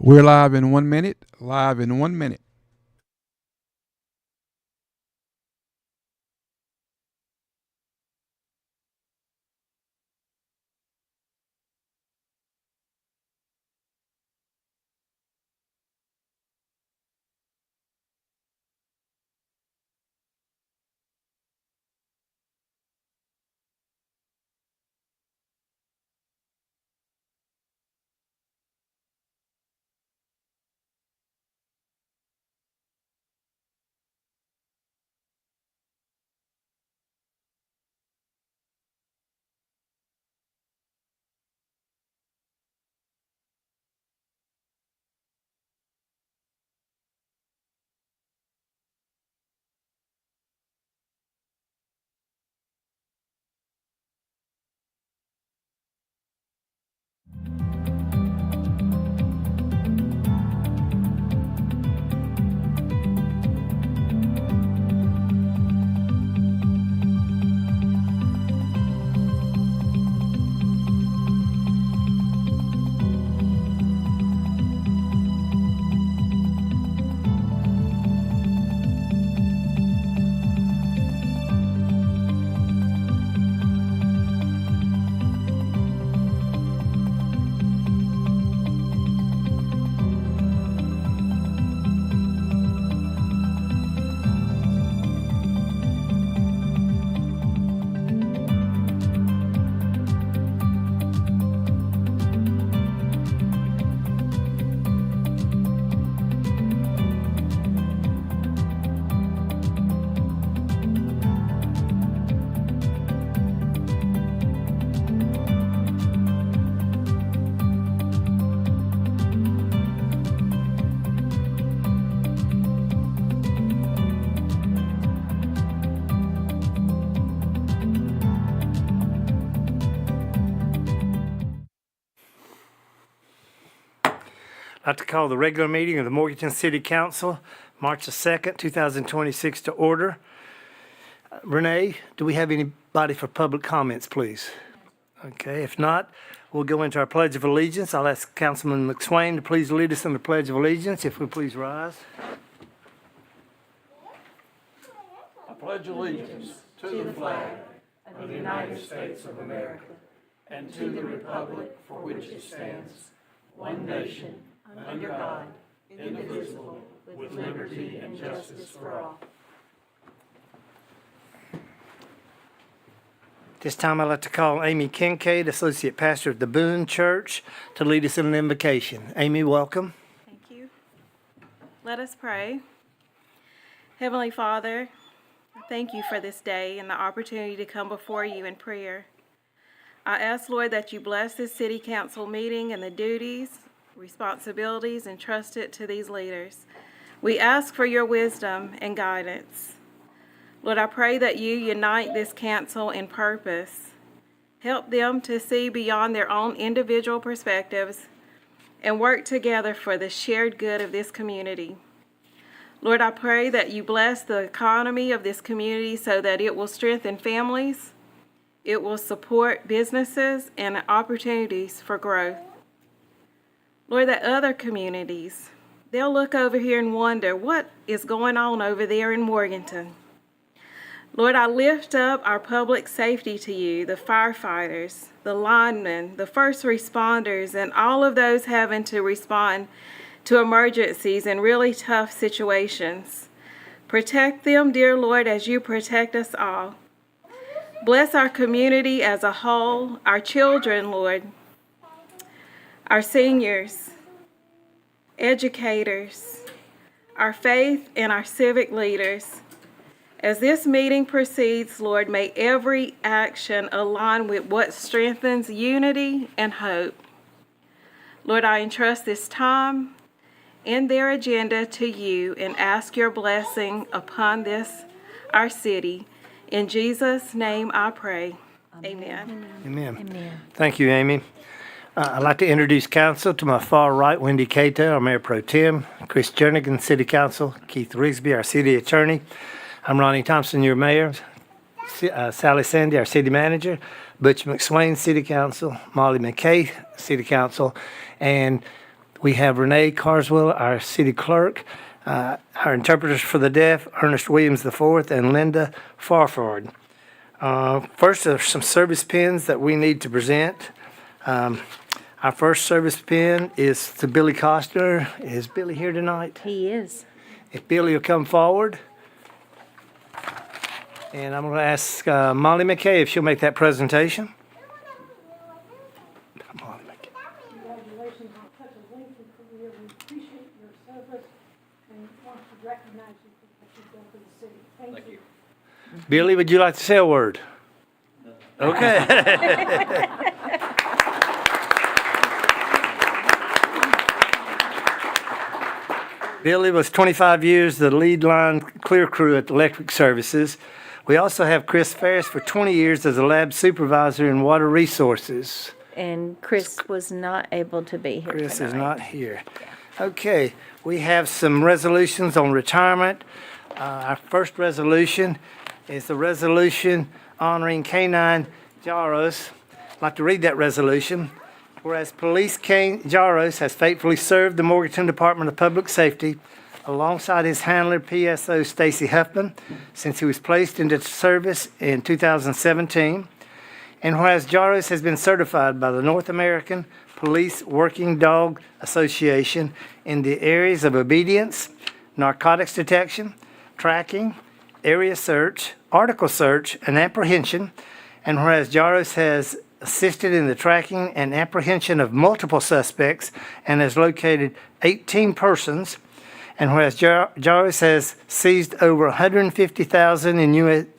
We're live in 1 minute. Live in 1 minute. I'd like to call the regular meeting of the Morganton City Council, March the 2nd, 2026 to order. Renee, do we have anybody for public comments, please? Okay, if not, we'll go into our Pledge of Allegiance. I'll ask Councilman McSwain to please lead us in the Pledge of Allegiance, if we please rise. I pledge allegiance to the flag of the United States of America and to the republic for which it stands, one nation, under God, indivisible, with liberty and justice for all. This time I'd like to call Amy Kincaid, Associate Pastor of the Boone Church, to lead us in an invocation. Amy, welcome. Thank you. Let us pray. Heavenly Father, I thank you for this day and the opportunity to come before you in prayer. I ask, Lord, that you bless this city council meeting and the duties, responsibilities entrusted to these leaders. We ask for your wisdom and guidance. Lord, I pray that you unite this council in purpose. Help them to see beyond their own individual perspectives and work together for the shared good of this community. Lord, I pray that you bless the economy of this community so that it will strengthen families, it will support businesses and opportunities for growth. Lord, that other communities, they'll look over here and wonder what is going on over there in Morganton. Lord, I lift up our public safety to you, the firefighters, the linemen, the first responders, and all of those having to respond to emergencies and really tough situations. Protect them, dear Lord, as you protect us all. Bless our community as a whole, our children, Lord, our seniors, educators, our faith and our civic leaders. As this meeting proceeds, Lord, may every action align with what strengthens unity and hope. Lord, I entrust this time and their agenda to you and ask your blessing upon this, our city. In Jesus' name I pray. Amen. Amen. Thank you, Amy. I'd like to introduce council. To my far right, Wendy Cato, our Mayor Pro Tem, Chris Jernigan, City Council, Keith Rigsby, our City Attorney. I'm Ronnie Thompson, your Mayor, Sally Sandy, our City Manager, Butch McSwain, City Council, Molly McKay, City Council, and We have Renee Carswell, our city clerk, our interpreters for the deaf, Ernest Williams IV, and Linda Farford. First, there are some service pins that we need to present. Our first service pin is to Billy Costner. Is Billy here tonight? He is. If Billy will come forward. And I'm going to ask Molly McKay if she'll make that presentation. Molly McKay. Congratulations on such a lengthy career. We appreciate your service and want to recognize you for what you've done for the city. Thank you. Billy, would you like to say a word? Okay. Billy was 25 years the lead line clear crew at Electric Services. We also have Chris Ferris for 20 years as a lab supervisor in water resources. And Chris was not able to be here Chris is tonight. not here. Okay, we have some resolutions on retirement. Our first resolution is the resolution honoring K-9 Jaros. I'd like to read that resolution. Whereas Police Kane Jaros has faithfully served the Morganton Department of Public Safety alongside his handler, PSO Stacy Huffman, since he was placed into service in 2017. And whereas Jaros has been certified by the North American Police Working Dog Association in the areas of obedience, narcotics detection, tracking, area search, article search, and apprehension. And whereas Jaros has assisted in the tracking and apprehension of multiple suspects and has located 18 persons. And whereas Jaros has seized over $150,000 in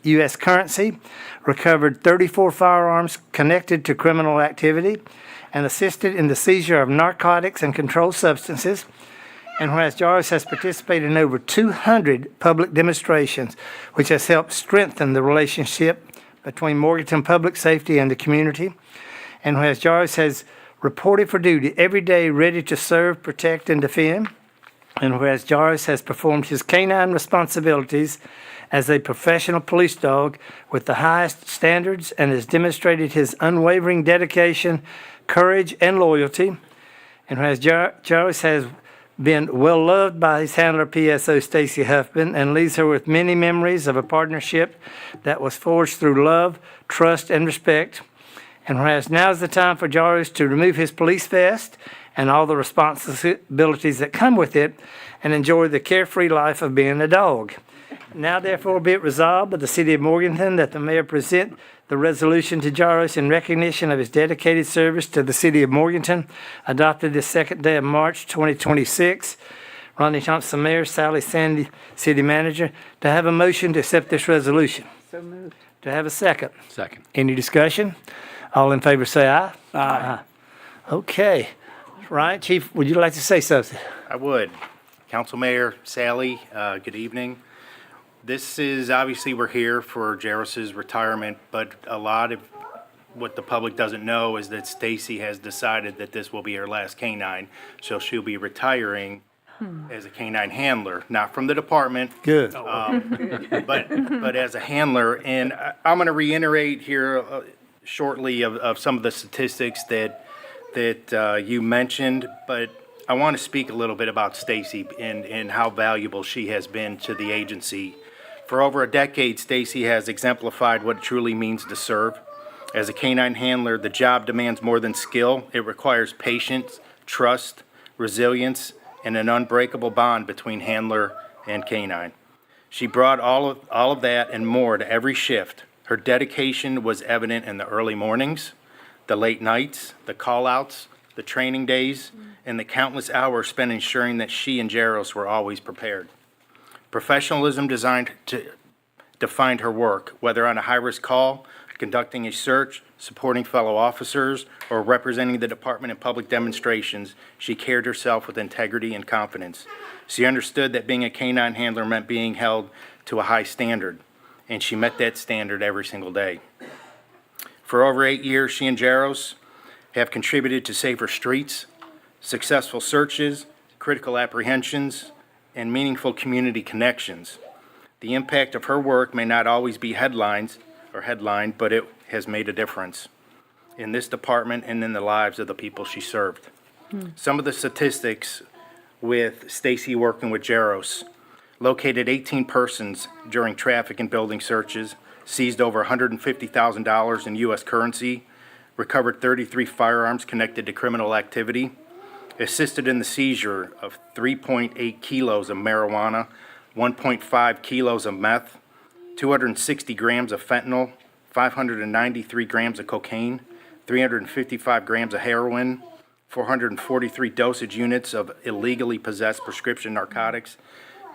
U.S. currency, recovered 34 firearms connected to criminal activity, and assisted in the seizure of narcotics and controlled substances. And whereas Jaros has participated in over 200 public demonstrations, which has helped strengthen the relationship between Morganton Public Safety and the community. And whereas Jaros has reported for duty every day ready to serve, protect, and defend. And whereas Jaros has performed his canine responsibilities as a professional police dog with the highest standards and has demonstrated his unwavering dedication, courage, and loyalty. And whereas Jaros has been well loved by his handler, PSO Stacy Huffman, and leaves her with many memories of a partnership that was forged through love, trust, and respect. And whereas now is the time for Jaros to remove his police vest and all the responsibilities that come with it and enjoy the carefree life of being a dog. Now therefore be it resolved by the City of Morganton that the mayor present the resolution to Jaros in recognition of his dedicated service to the City of Morganton, adopted this second day of March 2026. Ronnie Thompson, Mayor, Sally Sandy, City Manager, to have a motion to accept this resolution. So moved. To have a second. Second. Any discussion? All in favor say aye. Aye. Okay. Ryan, Chief, would you like to say something? I would. Council Mayor, Sally, good evening. This is, obviously, we're here for Jaros's retirement, but a lot of what the public doesn't know is that Stacy has decided that this will be her last canine, so she'll be retiring as a canine handler, not from the department, Good. but as a handler. And I'm going to reiterate here shortly of some of the statistics that you mentioned, but I want to speak a little bit about Stacy and how valuable she has been to the agency. For over a decade, Stacy has exemplified what it truly means to serve. As a canine handler, the job demands more than skill. It requires patience, trust, resilience, and an unbreakable bond between handler and canine. She brought all of that and more to every shift. Her dedication was evident in the early mornings, the late nights, the call-outs, the training days, and the countless hours spent ensuring that she and Jaros were always prepared. Professionalism defined her work, whether on a high-risk call, conducting a search, supporting fellow officers, or representing the department in public demonstrations. She carried herself with integrity and confidence. She understood that being a canine handler meant being held to a high standard, and she met that standard every single day. For over 8 years, she and Jaros have contributed to safer streets, successful searches, critical apprehensions, and meaningful community connections. The impact of her work may not always be headlined, but it has made a difference in this department and in the lives of the people she served. Some of the statistics with Stacy working with Jaros: located 18 persons during traffic and building searches, seized over $150,000 in U.S. currency, recovered 33 firearms connected to criminal activity, assisted in the seizure of 3.8 kilos of marijuana, 1.5 kilos of meth, 260 grams of fentanyl, 593 grams of cocaine, 355 grams of heroin, 443 dosage units of illegally possessed prescription narcotics,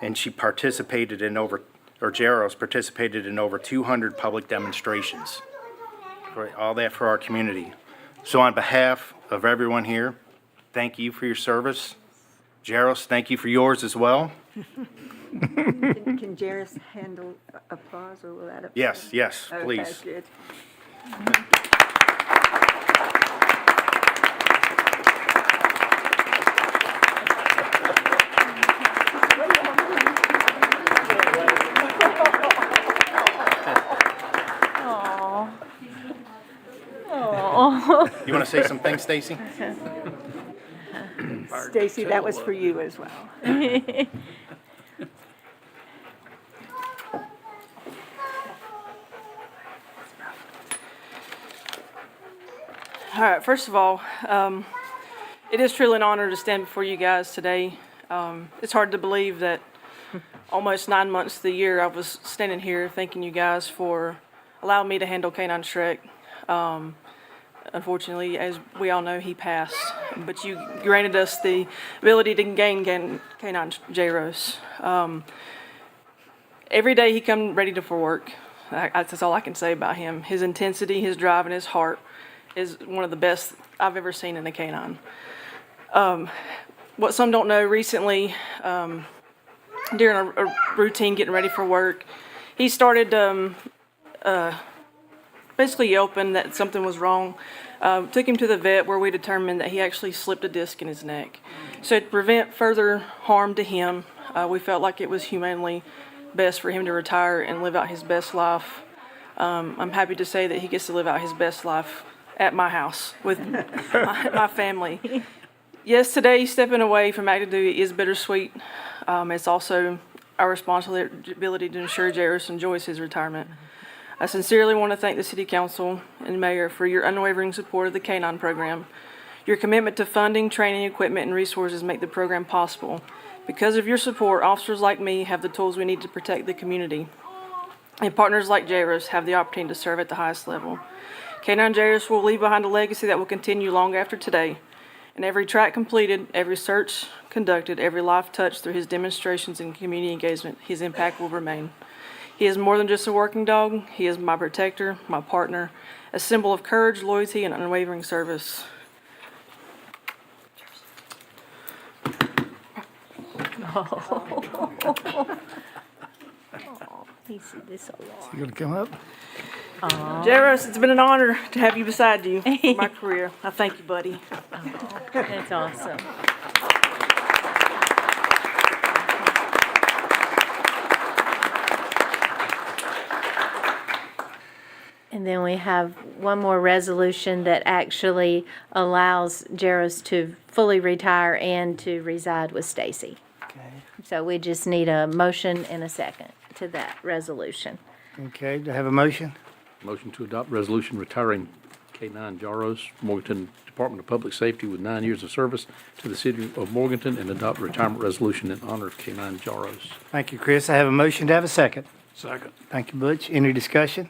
and she participated in Jaros participated in over 200 public demonstrations. All that for our community. So on behalf of everyone here, thank you for your service. Jaros, thank you for yours as well. Can Jairus handle applause, or will that? Yes, please. Okay, good. You want to say some things, Stacy? Stacy, that was for you as well. All right, first of all, it is truly an honor to stand before you guys today. It's hard to believe that almost 9 months of the year I was standing here thanking you guys for allowing me to handle Canine Shrek. Unfortunately, as we all know, he passed, but you granted us the ability to gain Canine Jaros. Every day he come ready for work. That's all I can say about him. His intensity, his drive, and his heart is one of the best I've ever seen in a canine. What some don't know, recently, during a routine getting ready for work, he started basically yelping that something was wrong. Took him to the vet, where we determined that he actually slipped a disc in his neck. So to prevent further harm to him, we felt like it was humanely best for him to retire and live out his best life. I'm happy to say that he gets to live out his best life at my house with my family. Yes, today stepping away from active duty is bittersweet. It's also our responsibility to ensure Jairus enjoys his retirement. I sincerely want to thank the City Council and Mayor for your unwavering support of the Canine program. Your commitment to funding, training, equipment, and resources make the program possible. Because of your support, officers like me have the tools we need to protect the community. And partners like Jairus have the opportunity to serve at the highest level. Canine Jairus will leave behind a legacy that will continue long after today. And every track completed, every search conducted, every life touched through his demonstrations and community engagement, his impact will remain. He is more than just a working dog. He is my protector, my partner, a symbol of courage, loyalty, and unwavering service. He said this a lot. You gonna come up? Jairus, it's been an honor to have you beside you for my career. I thank you, buddy. That's awesome. And then we have one more resolution that actually allows Jairus to fully retire and to reside with Stacy. Okay. So we just need a motion and a second to that resolution. Okay, do I have a motion? Motion to adopt resolution retiring K9 Jaros, Morganton Department of Public Safety with 9 years of service to the city of Morganton, and adopt retirement resolution in honor of K9 Jaros. Thank you, Chris. I have a motion to have a second. Second. Thank you, Butch. Any discussion?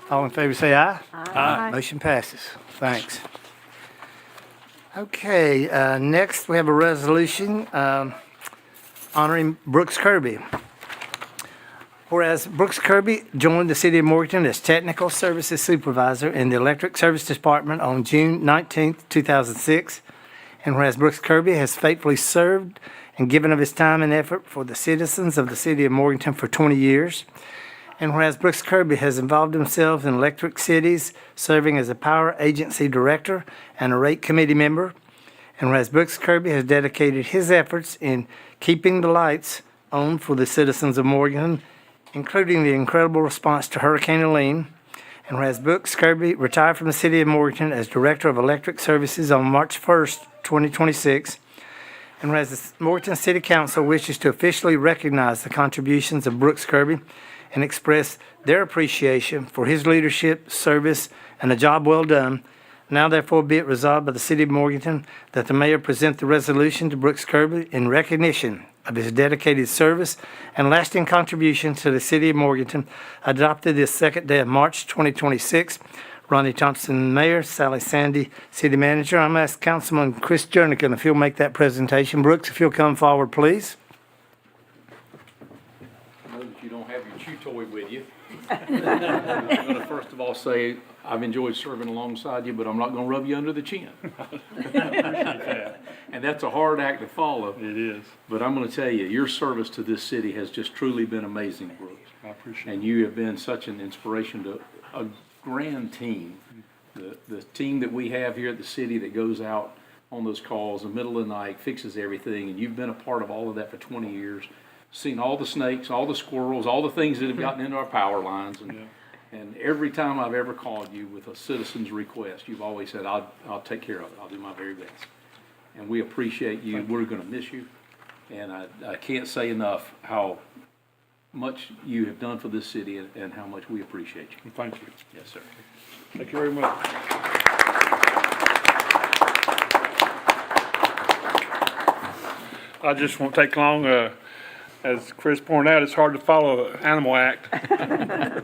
All in favor say aye. Aye. Motion passes. Thanks. Okay, next we have a resolution honoring Brooks Kirby. Whereas Brooks Kirby joined the City of Morganton as Technical Services Supervisor in the Electric Service Department on June 19th, 2006. And whereas Brooks Kirby has faithfully served and given of his time and effort for the citizens of the City of Morganton for 20 years. And whereas Brooks Kirby has involved himself in electric cities, serving as a power agency director and a rate committee member. And whereas Brooks Kirby has dedicated his efforts in keeping the lights on for the citizens of Morganton, including the incredible response to Hurricane Helene. And whereas Brooks Kirby retired from the City of Morganton as Director of Electric Services on March 1st, 2026. And whereas the Morganton City Council wishes to officially recognize the contributions of Brooks Kirby and express their appreciation for his leadership, service, and a job well done, now therefore be it resolved by the City of Morganton that the mayor present the resolution to Brooks Kirby in recognition of his dedicated service and lasting contribution to the City of Morganton, adopted this second day of March 2026. Ronnie Thompson, Mayor, Sally Sandy, City Manager. I'm going to ask Councilman Chris Jernigan if he'll make that presentation. Brooks, if you'll come forward, please. I know that you don't have your chew toy with you. I'm going to first of all say, I've enjoyed serving alongside you, but I'm not going to rub you under the chin. And that's a hard act to follow. It is. But I'm going to tell you, your service to this city has just truly been amazing, Brooks. I appreciate it. And you have been such an inspiration to a grand team. The team that we have here at the city that goes out on those calls in the middle of the night, fixes everything, and you've been a part of all of that for 20 years. Seen all the snakes, all the squirrels, all the things that have gotten into our power lines. And every time I've ever called you with a citizen's request, you've always said, I'll take care of it. I'll do my very best. And we appreciate you. We're going to miss you. And I can't say enough how much you have done for this city and how much we appreciate you. Thank you. Yes, sir. Thank you very much. I just won't take long. As Chris pointed out, it's hard to follow the Animal Act.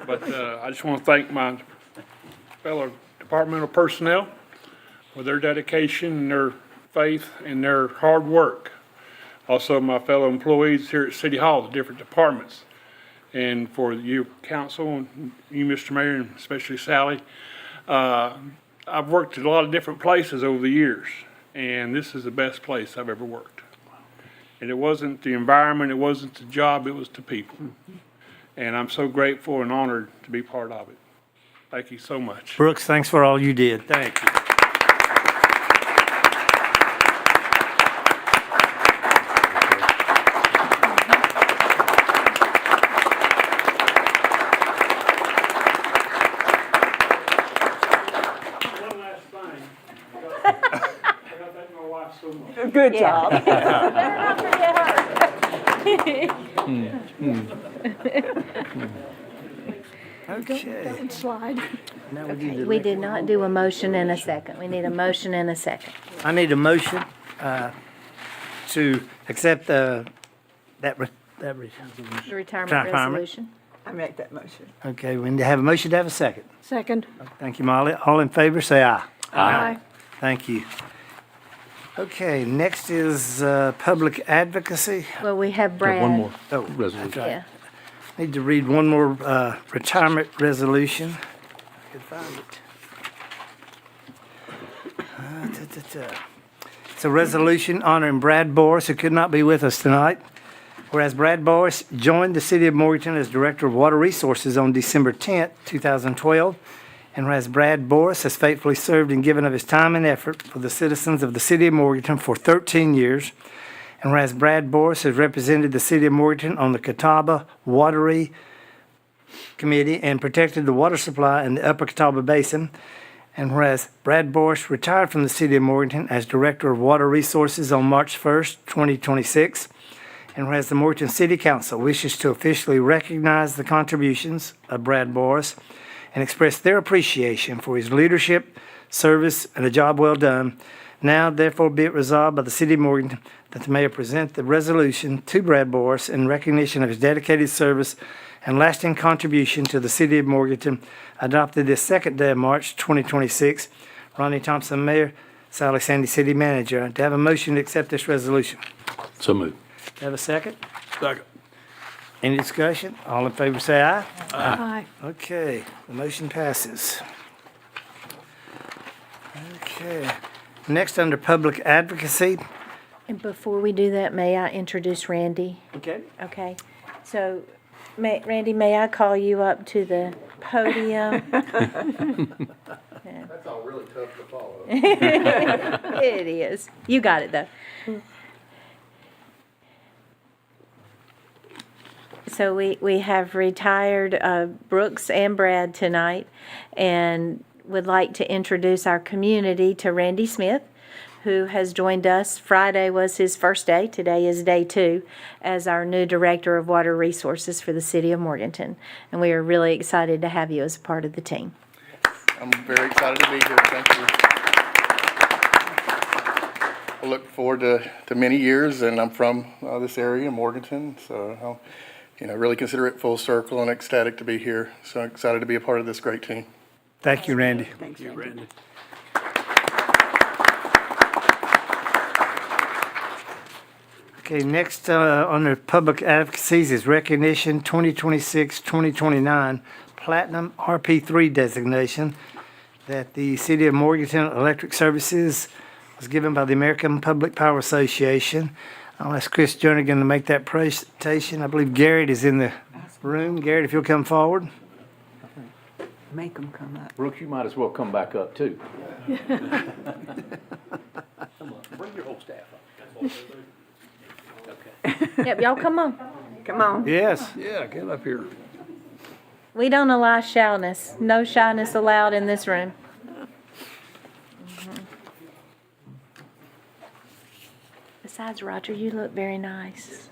But I just want to thank my fellow departmental personnel for their dedication and their faith and their hard work. Also, my fellow employees here at City Hall, the different departments. And for you, council, and you, Mr. Mayor, and especially Sally. I've worked at a lot of different places over the years, and this is the best place I've ever worked. And it wasn't the environment, it wasn't the job, it was the people. And I'm so grateful and honored to be part of it. Thank you so much. Brooks, thanks for all you did. Thank you. One last thing. I got to thank my wife so much. Good job. Okay. Slide. Now we do the We did not do a motion in a second. We need a motion in a second. I need a motion to accept that The retirement Retirement. resolution. I make that motion. Okay, we need to have a motion to have a second. Second. Thank you, Molly. All in favor, say aye. Aye. Thank you. Okay, next is public advocacy. Well, we have Got Brad. one more Oh, resolution. Yeah. need to read one more retirement resolution. If I could find it. It's a resolution honoring Brad Boris, who could not be with us tonight. Whereas Brad Boris joined the City of Morganton as Director of Water Resources on December 10th, 2012. And whereas Brad Boris has faithfully served and given of his time and effort for the citizens of the City of Morganton for 13 years. And whereas Brad Boris has represented the City of Morganton on the Catawba Watery Committee and protected the water supply in the Upper Catawba Basin. And whereas Brad Boris retired from the City of Morganton as Director of Water Resources on March 1st, 2026. And whereas the Morganton City Council wishes to officially recognize the contributions of Brad Boris and express their appreciation for his leadership, service, and a job well done, now therefore be it resolved by the City of Morganton that the mayor present the resolution to Brad Boris in recognition of his dedicated service and lasting contribution to the City of Morganton, adopted this second day of March 2026. Ronnie Thompson, Mayor, Sally Sandy, City Manager. To have a motion to accept this resolution. So moved. Have a second? Second. Any discussion? All in favor say aye. Aye. Okay, the motion passes. Okay, next under public advocacy. And before we do that, may I introduce Randy? Okay. Okay. So, Randy, may I call you up to the podium? That's all really tough to follow. It is. You got it, though. So we have retired Brooks and Brad tonight, and would like to introduce our community to Randy Smith, who has joined us. Friday was his first day. Today is day 2 as our new Director of Water Resources for the City of Morganton. And we are really excited to have you as a part of the team. I'm very excited to be here. Thank you. I look forward to many years, and I'm from this area, Morganton, so I'll, really consider it full circle and ecstatic to be here. So excited to be a part of this great team. Thank you, Randy. Thanks, Randy. Okay, next on the public advocacies is recognition 2026-2029 Platinum RP3 designation that the City of Morganton Electric Services was given by the American Public Power Association. I'll ask Chris Jernigan to make that presentation. I believe Garrett is in the room. Garrett, if you'll come forward. Make them come up. Brooks, you might as well come back up too. Come on, bring your whole staff up. Okay. Yep, y'all come on. Come on. Yes. Yeah, get up here. We don't allow shyness. No shyness allowed in this room. Besides, Roger, you look very nice.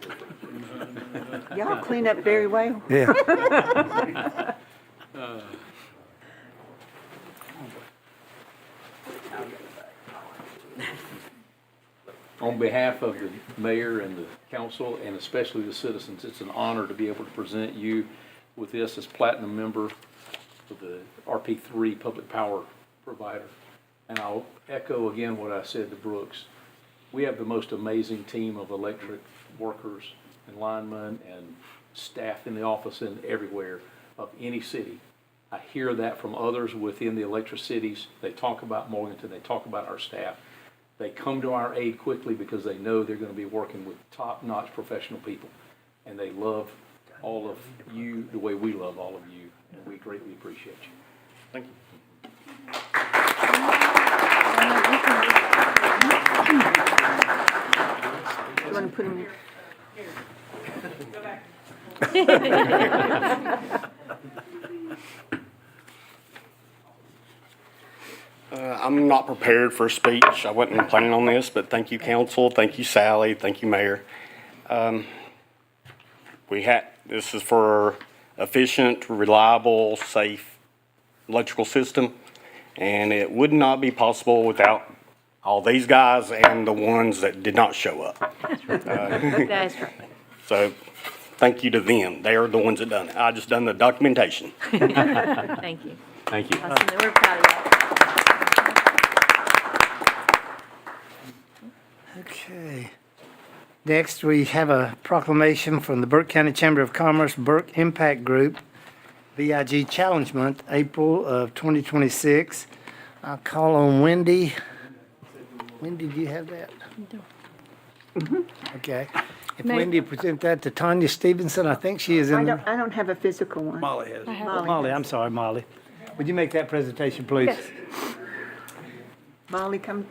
Y'all clean up very well. Yeah. On behalf of the mayor and the council, and especially the citizens, it's an honor to be able to present you with this as platinum member of the RP3 Public Power Provider. And I'll echo again what I said to Brooks. We have the most amazing team of electric workers and linemen and staff in the office and everywhere of any city. I hear that from others within the electric cities. They talk about Morganton, they talk about our staff. They come to our aid quickly because they know they're going to be working with top-notch professional people. And they love all of you the way we love all of you. And we greatly appreciate you. Thank you. You want to put them? I'm not prepared for a speech. I wasn't planning on this, but thank you, council. Thank you, Sally. Thank you, Mayor. This is for efficient, reliable, safe electrical system, and it would not be possible without all these guys and the ones that did not show up. That's right. So thank you to them. They are the ones that done it. I just done the documentation. Thank you. Thank you. Awesome. We're proud of you. Okay. Next, we have a proclamation from the Burke County Chamber of Commerce Burke Impact Group, VIII Challenge Month, April of 2026. I'll call on Wendy. Wendy, do you have that? Okay. If Wendy present that to Tanya Stevenson, I think she is in there. I don't have a physical one. Molly has. Molly, I'm sorry, Molly. Would you make that presentation, please? Yes. Molly, come.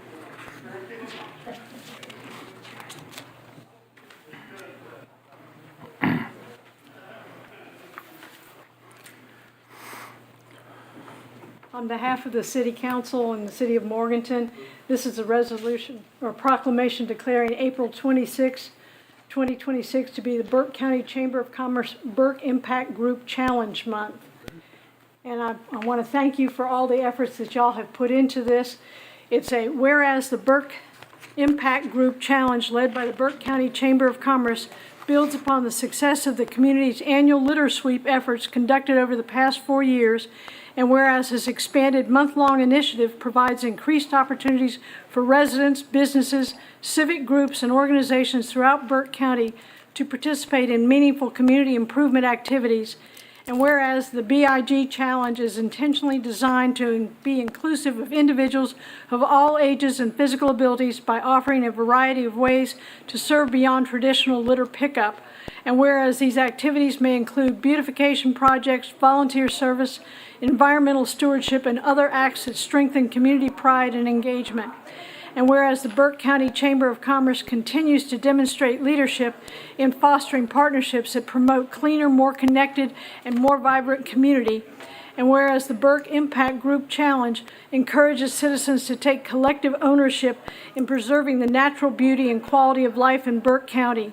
On behalf of the City Council and the City of Morganton, this is a resolution or proclamation declaring April 26, 2026 to be the Burke County Chamber of Commerce Burke Impact Group Challenge Month. And I want to thank you for all the efforts that y'all have put into this. It's a whereas the Burke Impact Group Challenge led by the Burke County Chamber of Commerce builds upon the success of the community's annual litter sweep efforts conducted over the past 4 years, and whereas this expanded month-long initiative provides increased opportunities for residents, businesses, civic groups, and organizations throughout Burke County to participate in meaningful community improvement activities, and whereas the BIG Challenge is intentionally designed to be inclusive of individuals of all ages and physical abilities by offering a variety of ways to serve beyond traditional litter pickup, and whereas these activities may include beautification projects, volunteer service, environmental stewardship, and other acts that strengthen community pride and engagement. And whereas the Burke County Chamber of Commerce continues to demonstrate leadership in fostering partnerships that promote cleaner, more connected, and more vibrant community. And whereas the Burke Impact Group Challenge encourages citizens to take collective ownership in preserving the natural beauty and quality of life in Burke County.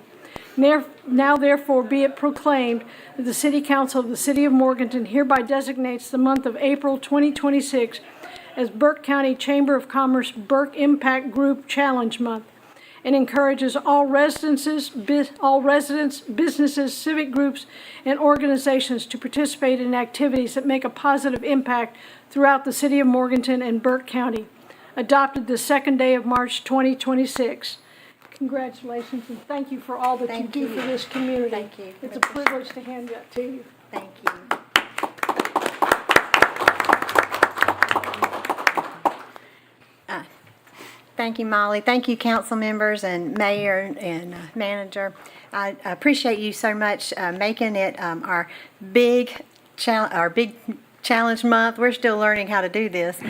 Now therefore be it proclaimed that the City Council of the City of Morganton hereby designates the month of April 2026 as Burke County Chamber of Commerce Burke Impact Group Challenge Month, and encourages all residents, businesses, civic groups, and organizations to participate in activities that make a positive impact throughout the City of Morganton and Burke County. Adopted the second day of March 2026. Congratulations, and thank you for all that you do for this community. Thank you. It's a privilege to hand that to you. Thank you. Thank you, Molly. Thank you, council members and mayor and manager. I appreciate you so much making it our big challenge month. We're still learning how to do this.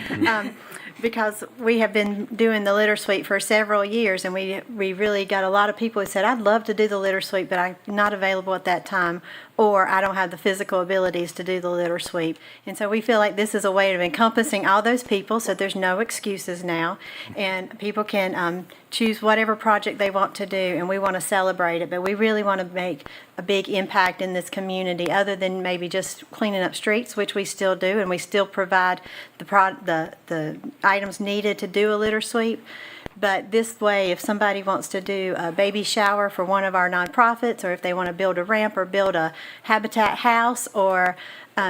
Because we have been doing the litter sweep for several years, and we really got a lot of people who said, I'd love to do the litter sweep, but I'm not available at that time, or I don't have the physical abilities to do the litter sweep. And so we feel like this is a way of encompassing all those people, so there's no excuses now, and people can choose whatever project they want to do, and we want to celebrate it, but we really want to make a big impact in this community, other than maybe just cleaning up streets, which we still do, and we still provide the items needed to do a litter sweep. But this way, if somebody wants to do a baby shower for one of our nonprofits, or if they want to build a ramp or build a habitat house, or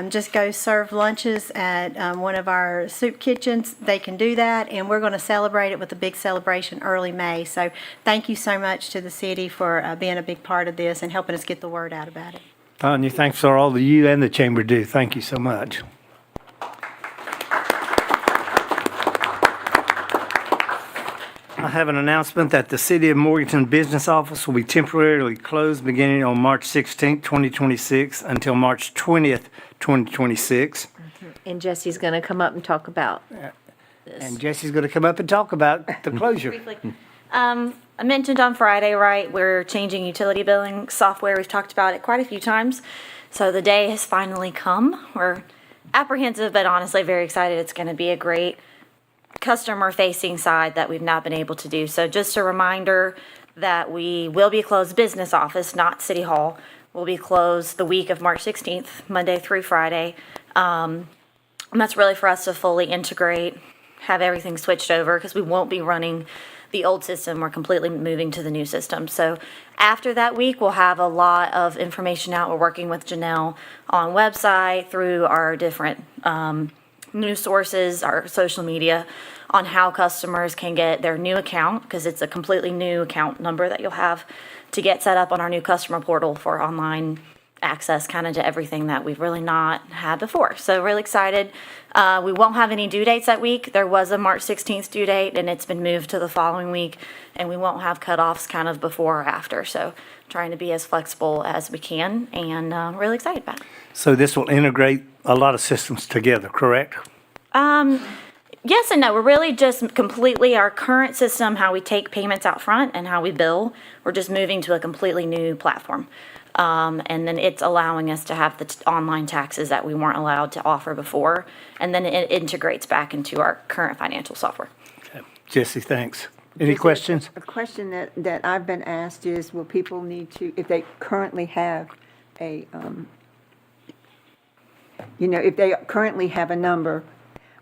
just go serve lunches at one of our soup kitchens, they can do that. And we're going to celebrate it with a big celebration early May. So thank you so much to the city for being a big part of this and helping us get the word out about it. Tanya, thanks for all that you and the chamber do. Thank you so much. I have an announcement that the City of Morganton Business Office will be temporarily closed beginning on March 16th, 2026 until March 20th, 2026. And Jesse's going to come up and talk about this. And Jesse's going to come up and talk about the closure. Briefly. I mentioned on Friday, right, we're changing utility billing software. We've talked about it quite a few times. So the day has finally come. We're apprehensive, but honestly very excited. It's going to be a great customer-facing side that we've not been able to do. So just a reminder that we will be closed, business office, not City Hall, will be closed the week of March 16th, Monday through Friday. And that's really for us to fully integrate, have everything switched over, because we won't be running the old system. We're completely moving to the new system. So after that week, we'll have a lot of information out. We're working with Janelle on website, through our different news sources, our social media, on how customers can get their new account, because it's a completely new account number that you'll have to get set up on our new customer portal for online access kind of to everything that we've really not had before. So really excited. We won't have any due dates that week. There was a March 16th due date, and it's been moved to the following week, and we won't have cutoffs kind of before or after. So trying to be as flexible as we can, and really excited about it. So this will integrate a lot of systems together, correct? Yes and no. We're really just completely our current system, how we take payments out front and how we bill. We're just moving to a completely new platform. And then it's allowing us to have the online taxes that we weren't allowed to offer before. And then it integrates back into our current financial software. Okay. Jesse, thanks. Any questions? A question that I've been asked is, will people need to, if they currently have a, if they currently have a number,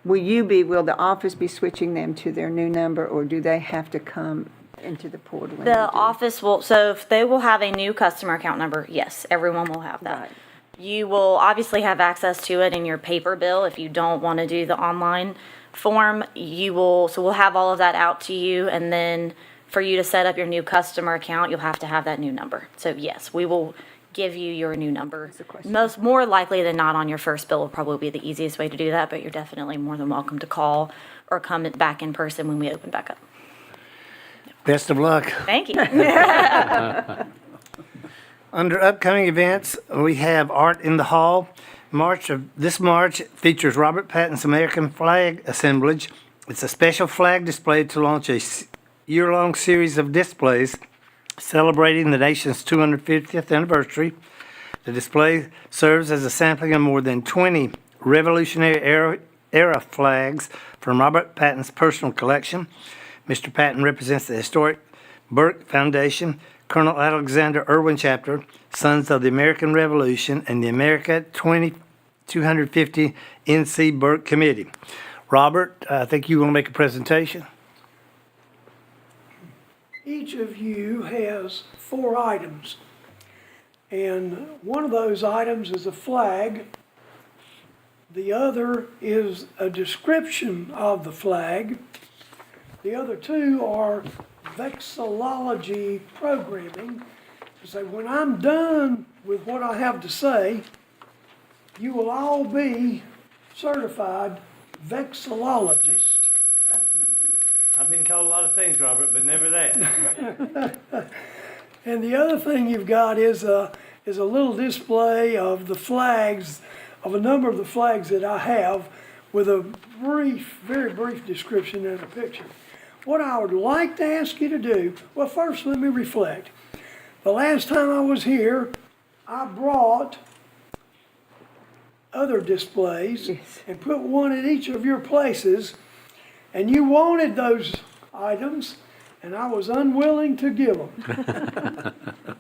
will the office be switching them to their new number, or do they have to come into the portal? The office will, so if they will have a new customer account number, yes, everyone will have that. Right. You will obviously have access to it in your paper bill if you don't want to do the online form. So we'll have all of that out to you, and then for you to set up your new customer account, you'll have to have that new number. So yes, we will give you your new number. More likely than not, on your first bill will probably be the easiest way to do that, but you're definitely more than welcome to call or come back in person when we open back up. Best of luck. Thank you. Under upcoming events, we have Art in the Hall. This March features Robert Patton's American Flag Assemblage. It's a special flag display to launch a year-long series of displays celebrating the nation's 250th anniversary. The display serves as a sampling of more than 20 Revolutionary era flags from Robert Patton's personal collection. Mr. Patton represents the historic Burke Foundation, Colonel Alexander Irwin Chapter, Sons of the American Revolution, and the America 250 NC Burke Committee. Robert, I think you want to make a presentation? Each of you has 4 items. And one of those items is a flag. The other is a description of the flag. The other 2 are vexillology programming. So when I'm done with what I have to say, you will all be certified vexillologists. I've been called a lot of things, Robert, but never that. And the other thing you've got is a little display of the flags, of a number of the flags that I have, with a brief, very brief description and a picture. What I would like to ask you to do, well, first let me reflect. The last time I was here, I brought other displays and put one at each of your places, and you wanted those items, and I was unwilling to give them.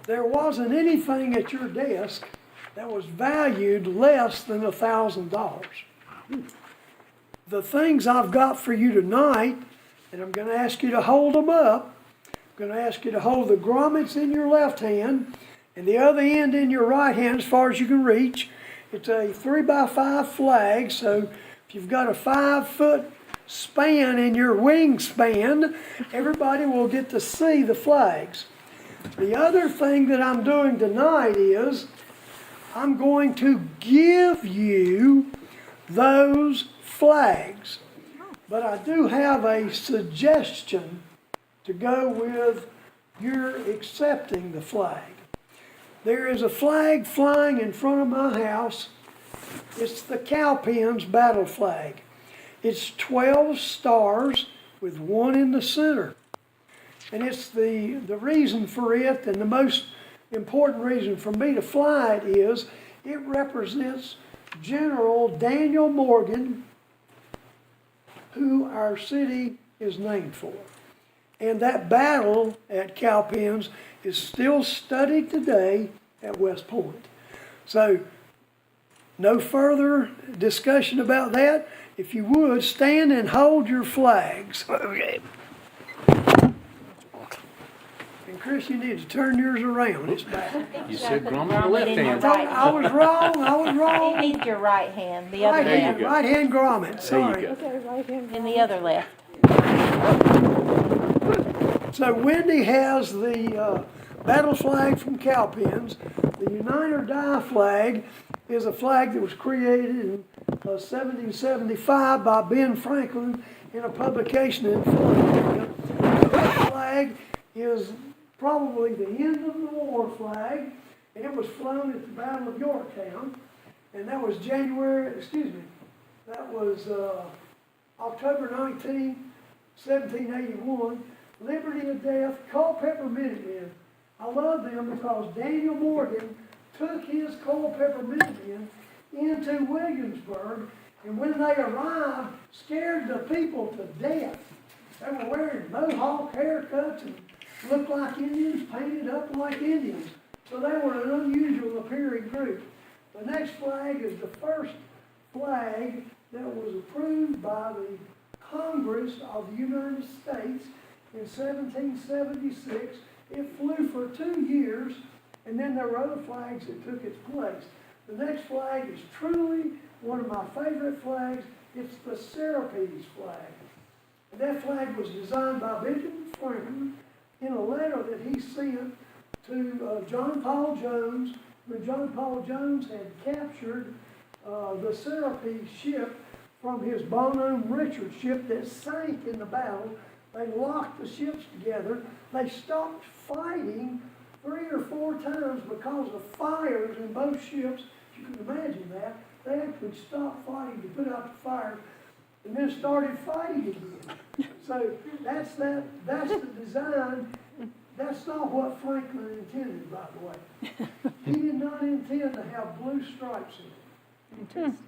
There wasn't anything at your desk that was valued less than $1,000. The things I've got for you tonight, and I'm going to ask you to hold them up. I'm going to ask you to hold the grommets in your left hand and the other end in your right hand as far as you can reach. It's a 3x5 flag, so if you've got a 5-foot span in your wingspan, everybody will get to see the flags. The other thing that I'm doing tonight is I'm going to give you those flags. But I do have a suggestion to go with your accepting the flag. There is a flag flying in front of my house. It's the Cowpens battle flag. It's 12 stars with 1 in the center. And it's the reason for it, and the most important reason for me to fly it is it represents General Daniel Morgan, who our city is named for. And that battle at Cowpens is still studied today at West Point. So, no further discussion about that. If you would, stand and hold your flags. Okay. And Chris, you need to turn yours around. It's back. You said grommet left hand. I was wrong. It needs your right hand, the Right other hand, go. right hand grommet, There sorry. you go. Okay, right hand. and the other left. So Wendy has the battle flag from Cowpens. The Unite or Die flag is a flag that was created in 1775 by Ben Franklin in a publication in Philadelphia. That flag is probably the end of the war flag, and it was flown at the Battle of Yorktown, and that was October 19, 1781. Liberty or Death, Culpeper Minutemen. I love them because Daniel Morgan took his Culpeper Minutemen into Williamsburg, and when they arrived, scared the people to death. They were wearing mohawk haircuts and looked like Indians, painted up like Indians. So they were an unusual appearing group. The next flag is the first flag that was approved by the Congress of the United States in 1776. It flew for 2 years, and then there were other flags that took its place. The next flag is truly one of my favorite flags. It's the Serapes flag. And that flag was designed by Benjamin Franklin in a letter that he sent to John Paul Jones when John Paul Jones had captured the Serapes ship from his Bonhomme Richard ship that sank in the battle. They locked the ships together. They stopped fighting 3 or 4 times because of fires in both ships. You can imagine that. They actually stopped fighting to put out the fires and then started fighting again. So that's the design. That's not what Franklin intended, by the way. He did not intend to have blue stripes in it.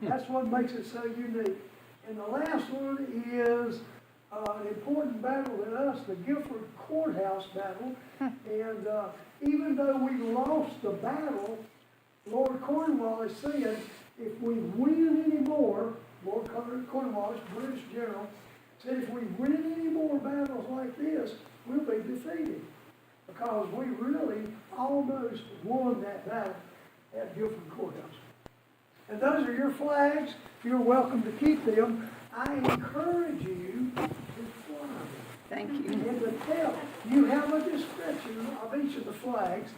That's what makes it so unique. And the last one is an important battle to us, the Guilford Courthouse battle. And even though we lost the battle, Lord Cornwallis said, if we win any more, Lord Cornwallis, British general, said if we win any more battles like this, we'll be defeated. Because we really almost won that battle at Guilford Courthouse. And those are your flags. You're welcome to keep them. I encourage you to fly them. Thank you. And to tell, you have a description of each of the flags,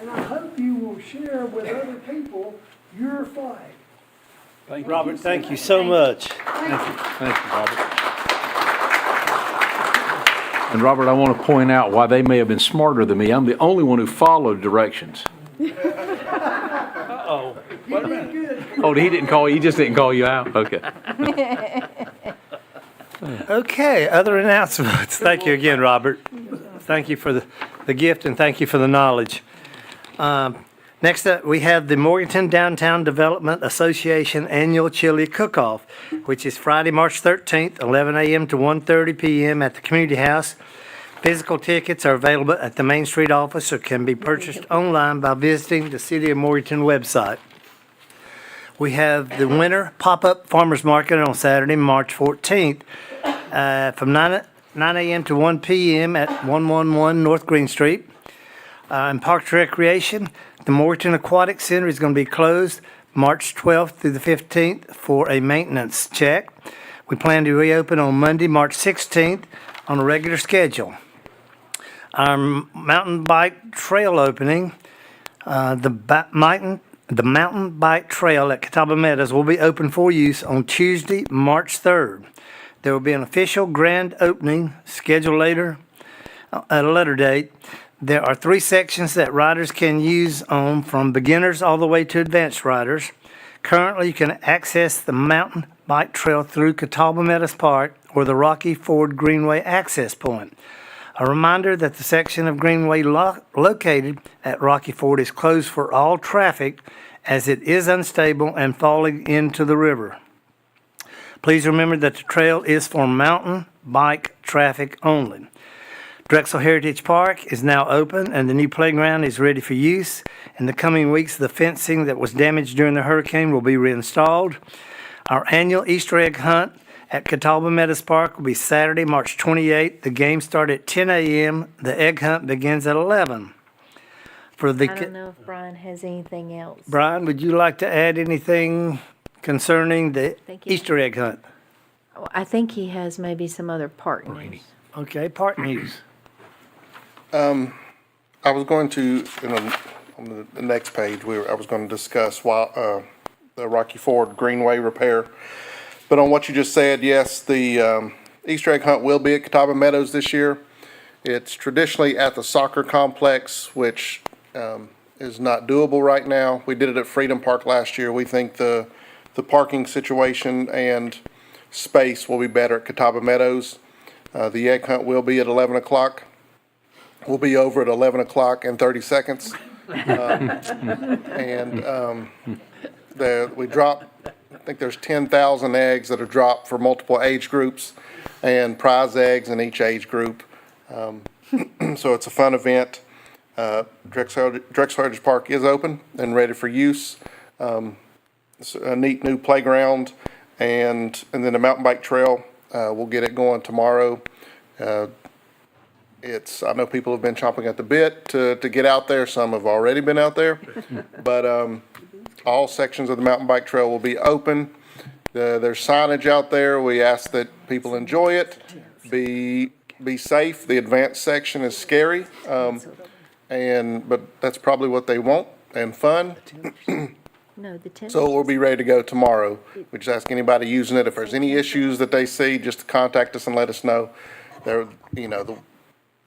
and I hope you will share with other people your flag. Robert, thank you so much. Thank you, Robert. And Robert, I want to point out why they may have been smarter than me. I'm the only one who followed directions. Uh-oh. You did good. Oh, he didn't call you, he just didn't call you out? Okay. Okay, other announcements. Thank you again, Robert. Thank you for the gift and thank you for the knowledge. Next up, we have the Morganton Downtown Development Association Annual Chili Cook-Off, which is Friday, March 13th, 11 a.m. to 1:30 p.m. at the Community House. Physical tickets are available at the Main Street office or can be purchased online by visiting the City of Morganton website. We have the Winter Pop-Up Farmers Market on Saturday, March 14th, from 9 a.m. to 1 p.m. at 111 North Green Street. In Parks and Recreation, the Morganton Aquatic Center is going to be closed March 12th through the 15th for a maintenance check. We plan to reopen on Monday, March 16th on a regular schedule. Our mountain bike trail opening, the mountain bike trail at Catawba Meadows will be open for use on Tuesday, March 3rd. There will be an official grand opening scheduled later at a later date. There are 3 sections that riders can use on from beginners all the way to advanced riders. Currently, you can access the mountain bike trail through Catawba Meadows Park or the Rocky Ford Greenway access point. A reminder that the section of Greenway located at Rocky Ford is closed for all traffic as it is unstable and falling into the river. Please remember that the trail is for mountain bike traffic only. Drexel Heritage Park is now open and the new playground is ready for use. In the coming weeks, the fencing that was damaged during the hurricane will be reinstalled. Our annual Easter egg hunt at Catawba Meadows Park will be Saturday, March 28th. The games start at 10 a.m. The egg hunt begins at 11. I don't know if Brian has anything else. Brian, would you like to add anything concerning the Thank you. Easter egg hunt? Oh, I think he has maybe some other park news. Okay, park news. I was going to, on the next page, I was going to discuss the Rocky Ford Greenway repair. But on what you just said, yes, the Easter egg hunt will be at Catawba Meadows this year. It's traditionally at the soccer complex, which is not doable right now. We did it at Freedom Park last year. We think the parking situation and space will be better at Catawba Meadows. The egg hunt will be at 11 o'clock. We'll be over at 11 o'clock and 30 seconds. We drop, I think there's 10,000 eggs that are dropped for multiple age groups and prize eggs in each age group. So it's a fun event. Drexel Heritage Park is open and ready for use. It's a neat new playground, and then the mountain bike trail, we'll get it going tomorrow. I know people have been chomping at the bit to get out there. Some have already been out there, but all sections of the mountain bike trail will be open. There's signage out there. We ask that people enjoy it, be safe. The advanced section is scary, but that's probably what they want, and fun. No, the 10th. So we'll be ready to go tomorrow. We just ask anybody using it, if there's any issues that they see, just to contact us and let us know.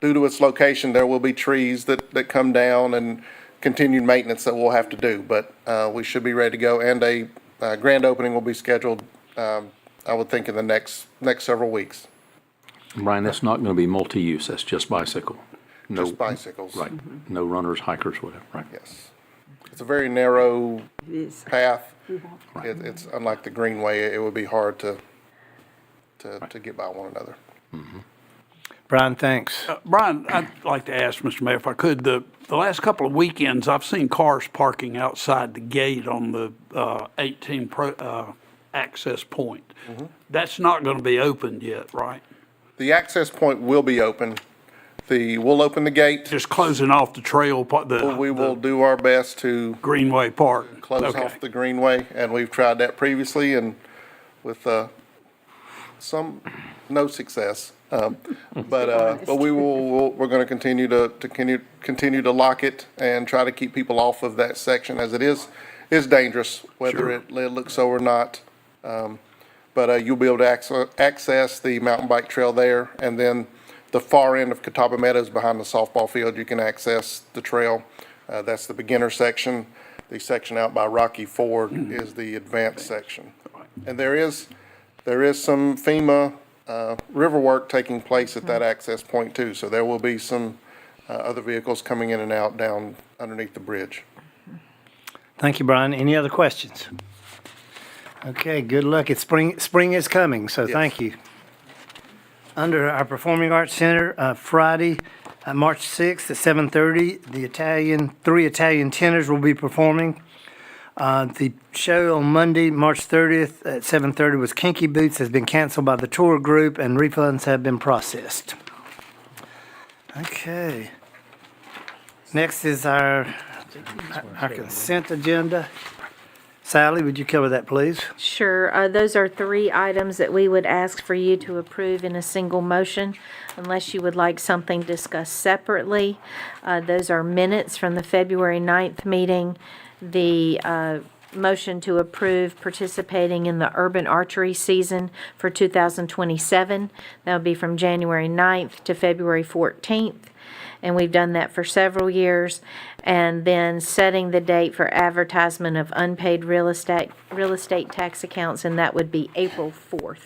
Due to its location, there will be trees that come down and continued maintenance that we'll have to do, but we should be ready to go, and a grand opening will be scheduled, I would think, in the next several weeks. Brian, that's not going to be multi-use, that's just bicycle. No, Just bicycles. Right, no runners, hikers, whatever, right? Yes. it's a very narrow It is. path. It's unlike the Greenway, it would be hard to get by one another. Brian, thanks. Brian, I'd like to ask, Mr. Mayor, if I could, the last couple of weekends, I've seen cars parking outside the gate on the 18 access point. That's not going to be opened yet, right? The access point will be open. We'll open the gate. Just closing off the trail, We will do our best to Greenway Park. close Okay. off the Greenway, and we've tried that previously and with no success. But we're going to continue to lock it and try to keep people off of that section, as it is dangerous, whether it looks so or not. But you'll be able to access the mountain bike trail there, and then the far end of Catawba Meadows behind the softball field, you can access the trail. That's the beginner section. The section out by Rocky Ford is the advanced section. And there is some FEMA river work taking place at that access point too. So there will be some other vehicles coming in and out down underneath the bridge. Thank you, Brian. Any other questions? Okay, good luck. It's spring is coming, so thank you. Under our Performing Arts Center, Friday, March 6th at 7:30, three Italian tenors will be performing. The show on Monday, March 30th at 7:30 was Kinky Boots has been canceled by the tour group and refunds have been processed. Okay. Next is our consent agenda. Sally, would you cover that, please? Sure. Those are 3 items that we would ask for you to approve in a single motion, unless you would like something discussed separately. Those are minutes from the February 9th meeting, the motion to approve participating in the urban archery season for 2027. That would be from January 9th to February 14th. And we've done that for several years. And then setting the date for advertisement of unpaid real estate tax accounts, and that would be April 4th.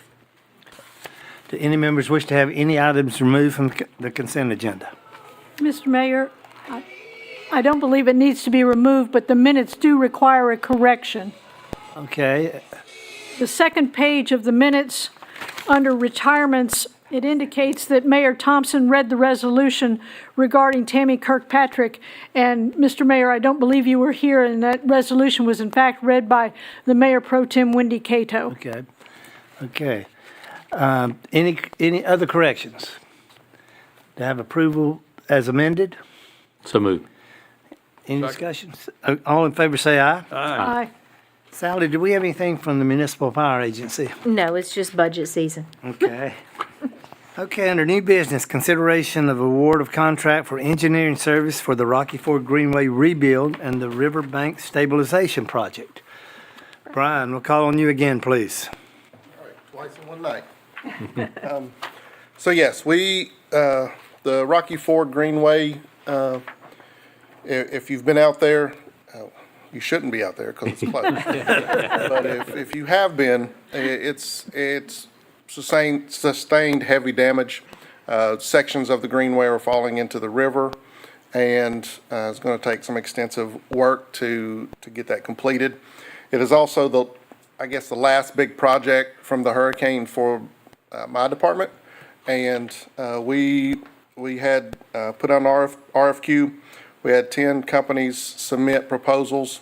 Do any members wish to have any items removed from the consent agenda? Mr. Mayor, I don't believe it needs to be removed, but the minutes do require a correction. Okay, The second page of the minutes, under retirements, it indicates that Mayor Thompson read the resolution regarding Tammy Kirkpatrick. And Mr. Mayor, I don't believe you were here, and that resolution was in fact read by the Mayor Pro Tem Wendy Cato. okay. Any other corrections? To have approval as amended? So moved. Any discussions? All in favor say aye. Aye. Sally, do we have anything from the Municipal Power Agency? No, it's just budget season. Okay. Okay, under new business, consideration of award of contract for engineering service for the Rocky Ford Greenway rebuild and the Riverbank Stabilization Project. Brian, we'll call on you again, please. Twice in one night. So yes, the Rocky Ford Greenway, if you've been out there, you shouldn't be out there because it's closed. But if you have been, it's sustained heavy damage. Sections of the Greenway are falling into the river, and it's going to take some extensive work to get that completed. It is also the last big project from the hurricane for my department, and we had put on RFQ. We had 10 companies submit proposals,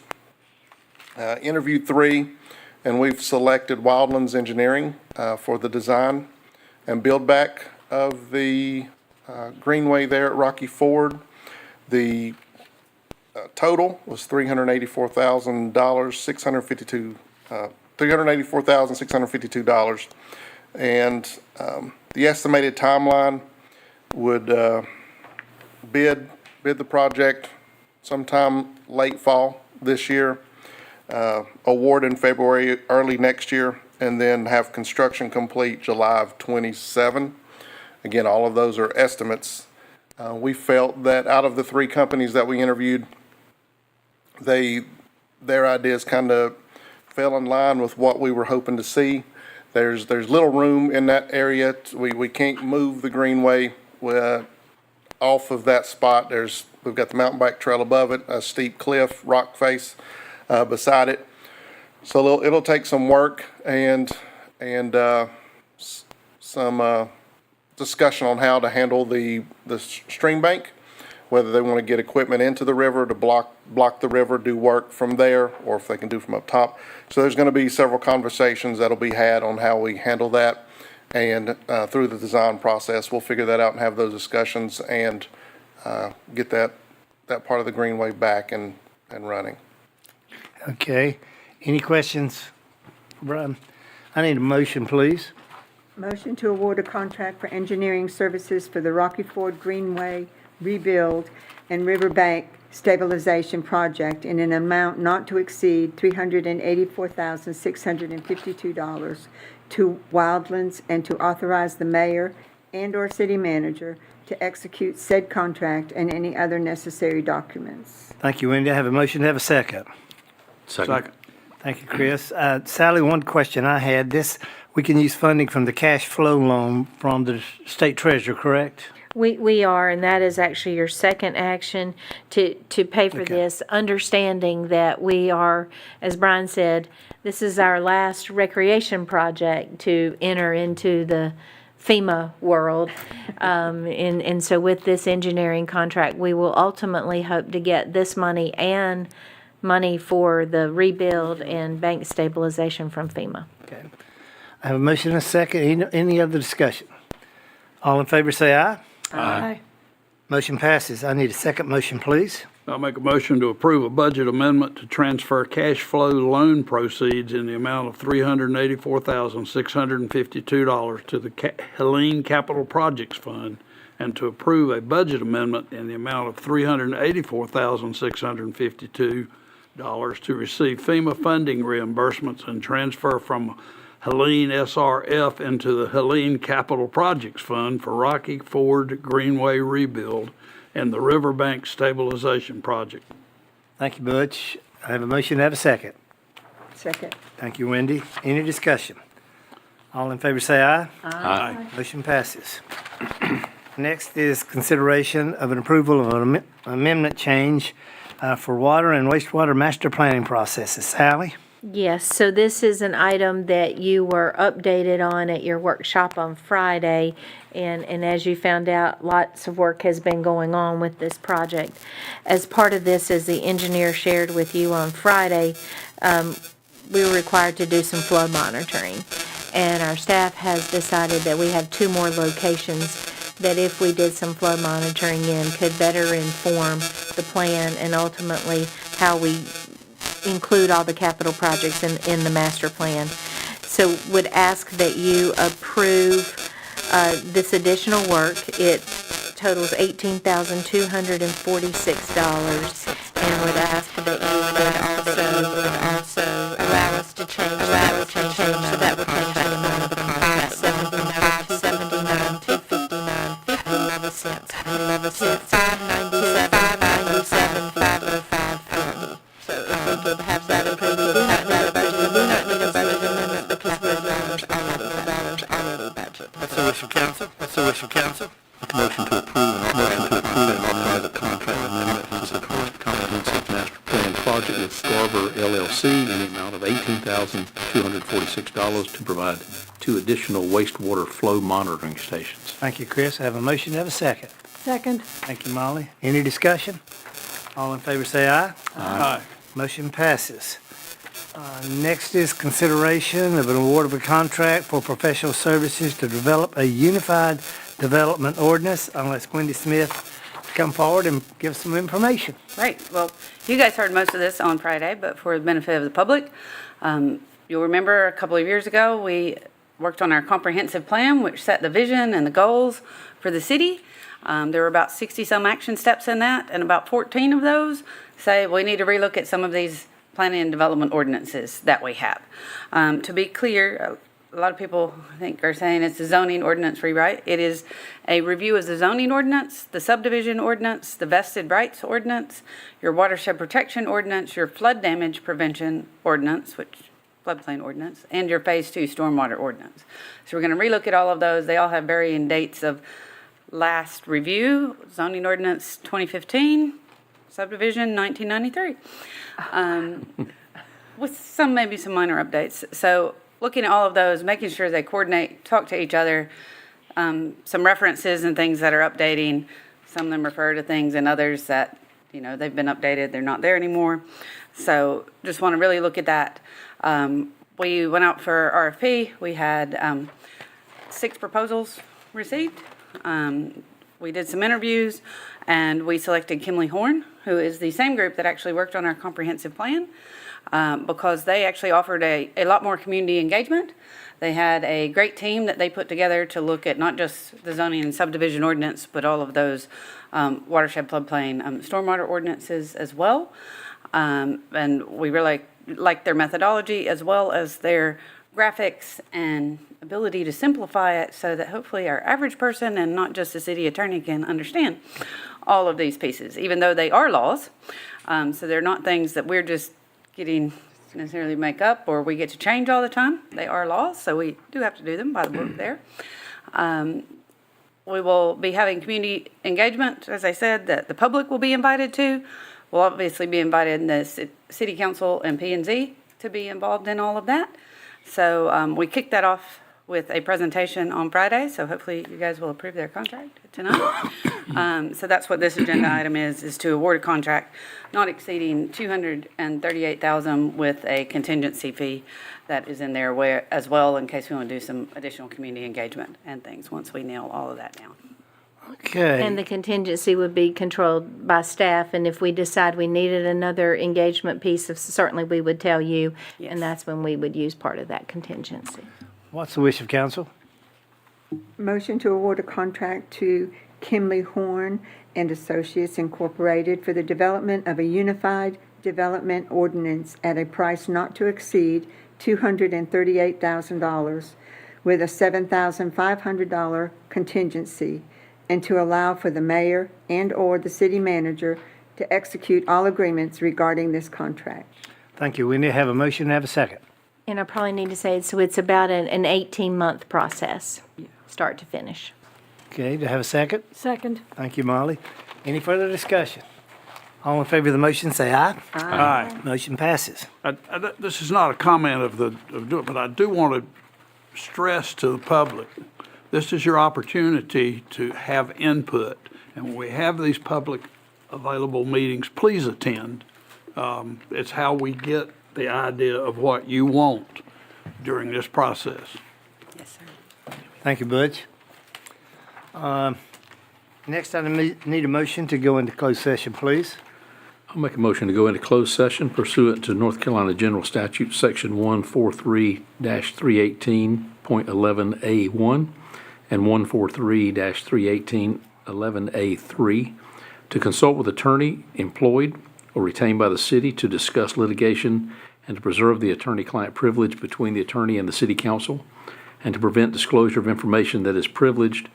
interviewed 3, and we've selected Wildlands Engineering for the design and build back of the Greenway there at Rocky Ford. The total was $384,652, and the estimated timeline would bid the project sometime late fall this year, award in February, early next year, and then have construction complete July of '27. Again, all of those are estimates. We felt that out of the 3 companies that we interviewed, their ideas kind of fell in line with what we were hoping to see. There's little room in that area. We can't move the Greenway off of that spot. There's we've got the mountain bike trail above it, a steep cliff, rock face beside it. So it'll take some work and some discussion on how to handle the stream bank, whether they want to get equipment into the river to block the river, do work from there, or if they can do from up top. So there's going to be several conversations that'll be had on how we handle that. And through the design process, we'll figure that out and have those discussions and get that part of the greenway back and running. Okay. Any questions, Brian? I need a motion, please. Motion to award a contract for engineering services for the Rocky Ford Greenway rebuild and riverbank stabilization project in an amount not to exceed $384,652 to Wildlands, and to authorize the mayor and/or city manager to execute said contract and any other necessary documents. Thank you, Wendy. I have a motion to have a second. Second. Thank you, Chris. Sally, one question I had. We can use funding from the cash flow loan from the state treasurer, correct? We are, and that is actually your second action to pay for this, understanding that we are, as Brian said, this is our last recreation project to enter into the FEMA world. And so with this engineering contract, we will ultimately hope to get this money and money for the rebuild and bank stabilization from FEMA. Okay. I have a motion and a second. Any other discussion? All in favor say aye. Aye. Motion passes. I need a second motion, please. I'll make a motion to approve a budget amendment to transfer cash flow loan proceeds in the amount of $384,652 to the Helene Capital Projects Fund, and to approve a budget amendment in the amount of $384,652 to receive FEMA funding reimbursements and transfer from Helene SRF into the Helene Capital Projects Fund for Rocky Ford Greenway rebuild and the Riverbank Stabilization Project. Thank you, Butch. I have a motion to have a second. Second. Thank you, Wendy. Any discussion? All in favor say aye. Aye. Motion passes. Next is consideration of an approval of an amendment change for water and wastewater master planning processes. Sally? Yes, so this is an item that you were updated on at your workshop on Friday, and as you found out, lots of work has been going on with this project. As part of this, as the engineer shared with you on Friday, we were required to do some flow monitoring, and our staff has decided that we have 2 more locations that if we did some flow monitoring in could better inform the plan and ultimately how we include all the capital projects in the master plan. So would ask that you approve this additional work. It totals $18,246, and would ask that you would also allow us to change so that would change the amount of the contract, $597,505.50. So if we could have that approved, we do not need a budget amendment because we're already budget. What's the wish of council? Motion to approve and authorize a contract amendment to the comprehensive master plan project with Scarver LLC in the amount of $18,246 to provide 2 additional wastewater flow monitoring stations. Thank you, Chris. I have a motion to have a second. Second. Thank you, Molly. Any discussion? All in favor say aye. Aye. Motion passes. Next is consideration of an award of a contract for professional services to develop a unified development ordinance. Unless Wendy Smith come forward and give some information. Right. Well, you guys heard most of this on Friday, but for the benefit of the public, you'll remember a couple of years ago, we worked on our comprehensive plan, which set the vision and the goals for the city. There were about 60-some action steps in that, and about 14 of those say we need to relook at some of these planning and development ordinances that we have. To be clear, a lot of people, I think, are saying it's a zoning ordinance rewrite. It is a review of the zoning ordinance, the subdivision ordinance, the vested rights ordinance, your watershed protection ordinance, your flood damage prevention ordinance, which floodplain ordinance, and your phase 2 stormwater ordinance. So we're going to relook at all of those. They all have varying dates of last review, zoning ordinance 2015, subdivision 1993. With maybe some minor updates. So looking at all of those, making sure they coordinate, talk to each other, some references and things that are updating. Some of them refer to things and others that, they've been updated, they're not there anymore. So just want to really look at that. We went out for RFP. We had 6 proposals received. We did some interviews, and we selected Kimley Horn, who is the same group that actually worked on our comprehensive plan, because they actually offered a lot more community engagement. They had a great team that they put together to look at not just the zoning and subdivision ordinance, but all of those watershed, floodplain, stormwater ordinances as well. And we really like their methodology as well as their graphics and ability to simplify it so that hopefully our average person and not just the city attorney can understand all of these pieces, even though they are laws. So they're not things that we're just getting to necessarily make up or we get to change all the time. They are laws, so we do have to do them by the book there. We will be having community engagement, as I said, that the public will be invited to. We'll obviously be invited in the city council and P&Z to be involved in all of that. So we kicked that off with a presentation on Friday, so hopefully you guys will approve their contract tonight. So that's what this agenda item is to award a contract not exceeding $238,000 with a contingency fee that is in there as well in case we want to do some additional community engagement and things once we nail all of that down. Okay. And the contingency would be controlled by staff, and if we decide we needed another engagement piece, certainly we would tell you, and that's when we would use part of that contingency. What's the wish of council? Motion to award a contract to Kimley Horn and Associates Incorporated for the development of a unified development ordinance at a price not to exceed $238,000 with a $7,500 contingency, and to allow for the mayor and/or the city manager to execute all agreements regarding this contract. Thank you. We need to have a motion and have a second. And I probably need to say, so it's about an 18-month process, start to finish. Okay, do I have a second? Second. Thank you, Molly. Any further discussion? All in favor of the motion, say aye. Aye. Motion passes. This is not a comment of doing it, but I do want to stress to the public, this is your opportunity to have input. And when we have these public available meetings, please attend. It's how we get the idea of what you want during this process. Yes, sir. Thank you, Butch. Next item, need a motion to go into closed session, please. I'll make a motion to go into closed session pursuant to North Carolina General Statute, Section 143-318.11A1 and 143-318.11A3 to consult with attorney employed or retained by the city to discuss litigation and to preserve the attorney-client privilege between the attorney and the city council, and to prevent disclosure of information that is privileged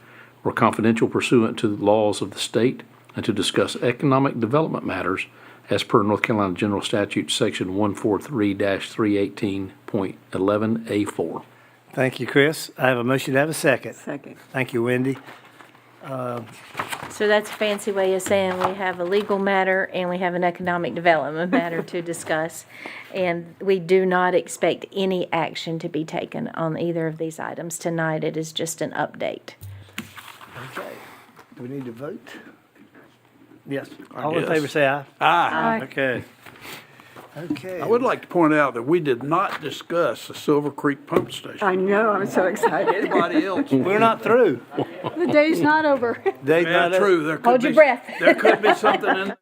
or confidential pursuant to the laws of the state, and to discuss economic development matters as per North Carolina General Statute, Section 143-318.11A4. Thank you, Chris. I have a motion to have a second. Second. Thank you, Wendy. So that's a fancy way of saying we have a legal matter and we have an economic development matter to discuss. And we do not expect any action to be taken on either of these items tonight. It is just an update. Okay. Do we need to vote? Yes. All in guess. favor, say aye. Aye. Okay. Okay. I would like to point out that we did not discuss the Silver Creek Pump Station. I know, I'm so excited. Anybody else? We're not through. The day's not over. Dave, Yeah, true. There could Hold your breath. There could be something in